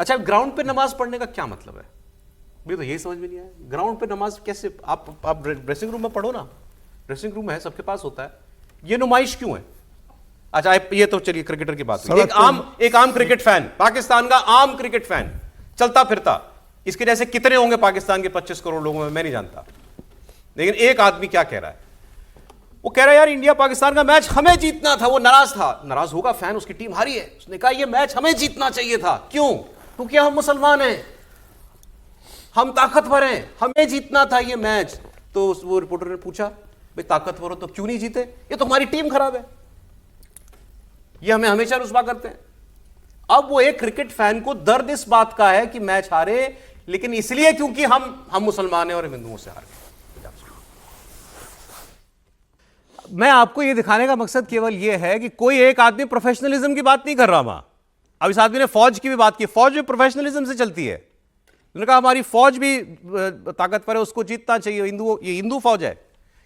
अच्छा, ग्राउंड पे नमाज पढ़ने का क्या मतलब है? मुझे तो यही समझ में नहीं आया, ग्राउंड पे नमाज कैसे? आप ड्रेसिंग रूम में पढ़ो ना, ड्रेसिंग रूम है, सबके पास होता है, ये नुमाइश क्यों है? अच्छा, ये तो चलिए क्रिकेटर की बात हुई। एक आम क्रिकेट फैन, पाकिस्तान का आम क्रिकेट फैन, चलता फिरता, इसके जैसे कितने होंगे पाकिस्तान के 25 करोड़ लोगों में, मैं नहीं जानता। लेकिन एक आदमी क्या कह रहा है, वो कह रहा है यार इंडिया पाकिस्तान का मैच हमें जीतना था। वो नाराज था, नाराज होगा फैन, उसकी टीम हारी है, उसने कहा ये मैच हमें जीतना चाहिए था। क्यों? क्योंकि हम मुसलमान हैं, हम ताकतवर हैं, हमें जीतना था ये मैच। तो वो रिपोर्टर ने पूछा, भाई ताकतवर हो तो क्यों नहीं जीते? ये तो हमारी टीम खराब है, ये हमें हमेशा रुस्वा करते हैं। अब वो एक क्रिकेट फैन को दर्द इस बात का है कि मैच हारे, लेकिन इसलिए क्योंकि हम मुसलमान हैं और हिंदुओं से हार गए। मैं आपको ये दिखाने का मकसद केवल ये है कि कोई एक आदमी प्रोफेशनलिज्म की बात नहीं कर रहा वहां। अब इस आदमी ने फौज की भी बात की, फौज भी प्रोफेशनलिज्म से चलती है। उन्होंने कहा हमारी फौज भी ताकतवर है, उसको जीतना चाहिए। ये हिंदू फौज है,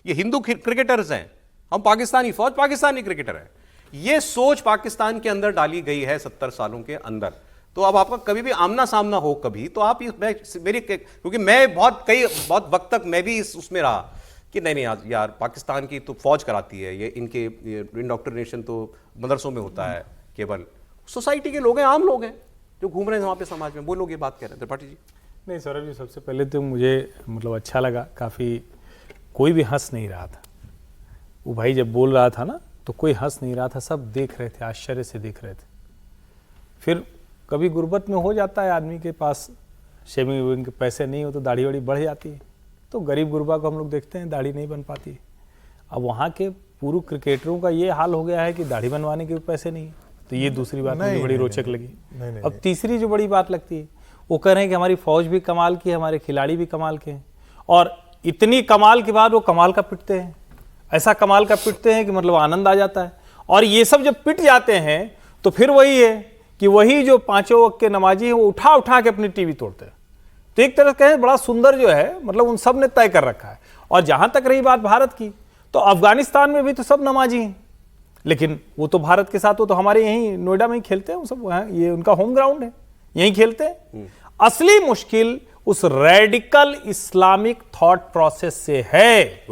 ये हिंदू क्रिकेटर्स हैं, हम पाकिस्तानी फौज, पाकिस्तानी क्रिकेटर है। ये सोच पाकिस्तान के अंदर डाली गई है 70 सालों के अंदर। तो अब आपका कभी भी आमना सामना हो कभी, तो आप क्योंकि मैं बहुत वक्त तक मैं भी उसमें रहा कि नहीं यार पाकिस्तान की तो फौज कराती है, ये इनके इंडोक्ट्रिनेशन तो मदरसों में होता है, केवल सोसाइटी के लोग हैं, आम लोग हैं जो घूम रहे हैं वहाँ पे समाज में, वो लोग ये बात कह रहे हैं। त्रिपाठी जी। नहीं सौरभ जी, सबसे पहले तो मुझे मतलब अच्छा लगा, काफ़ी कोई भी हंस नहीं रहा था। वो भाई जब बोल रहा था ना तो कोई हंस नहीं रहा था, सब देख रहे थे, आश्चर्य से देख रहे थे। फिर कभी गुर्बत में हो जाता है आदमी के पास शेविंग वेविंग के पैसे नहीं हो तो दाढ़ी वाड़ी बढ़ जाती है, तो गरीब गुरबा को हम लोग देखते हैं दाढ़ी नहीं बन पाती। अब वहाँ के पूर्व क्रिकेटरों का ये हाल हो गया है कि दाढ़ी बनवाने के भी पैसे नहीं है। तो ये दूसरी बात मुझे बड़ी रोचक लगी। अब तीसरी जो बड़ी बात लगती है, वो कह रहे हैं कि हमारी फौज भी कमाल की है, हमारे खिलाड़ी भी कमाल के हैं, और इतनी कमाल के बाद वो कमाल का पिटते हैं, ऐसा कमाल का पिटते हैं कि मतलब आनंद आ जाता है। और ये सब जब पिट जाते हैं तो फिर वही है कि वही जो पांचों वक्त के नमाजी हैं वो उठा उठा के अपनी टीवी तोड़ते हैं। तो एक तरह कहें बड़ा सुंदर जो है, मतलब उन सब ने तय कर रखा है। और जहां तक रही बात भारत की, तो अफगानिस्तान में भी तो सब नमाजी हैं, लेकिन वो तो भारत के साथ, वो तो हमारे यहीं नोएडा में ही खेलते हैं, वो सब वहाँ, ये उनका होम ग्राउंड है, यहीं खेलते हैं। असली मुश्किल उस रेडिकल इस्लामिक थॉट प्रोसेस से है,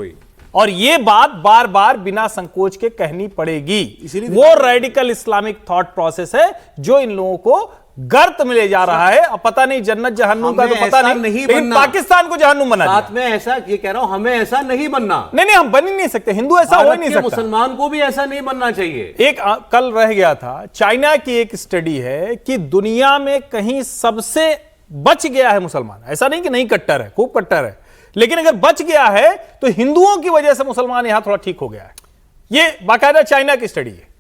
और ये बात बार बार बिना संकोच के कहनी पड़ेगी। वो रेडिकल इस्लामिक थॉट प्रोसेस है जो इन लोगों को गर्त में ले जा रहा है। अब पता नहीं जन्नत जहन्नुम का तो पता नहीं लेकिन पाकिस्तान को जहन्नुम बना दिया। साथ में ऐसा ये कह रहा हूं, हमें ऐसा नहीं बनना। नहीं, हम बन ही नहीं सकते, हिंदू ऐसा हो ही नहीं सकता, मुसलमान को भी ऐसा नहीं बनना चाहिए। एक कल रह गया था, चाइना की एक स्टडी है कि दुनिया में कहीं सबसे बच गया है मुसलमान। ऐसा नहीं कि नहीं कट्टर है, खूब कट्टर है, लेकिन अगर बच गया है तो हिंदुओं की वजह से मुसलमान यहां थोड़ा ठीक हो गया है। ये बाकायदा चाइना की स्टडी है।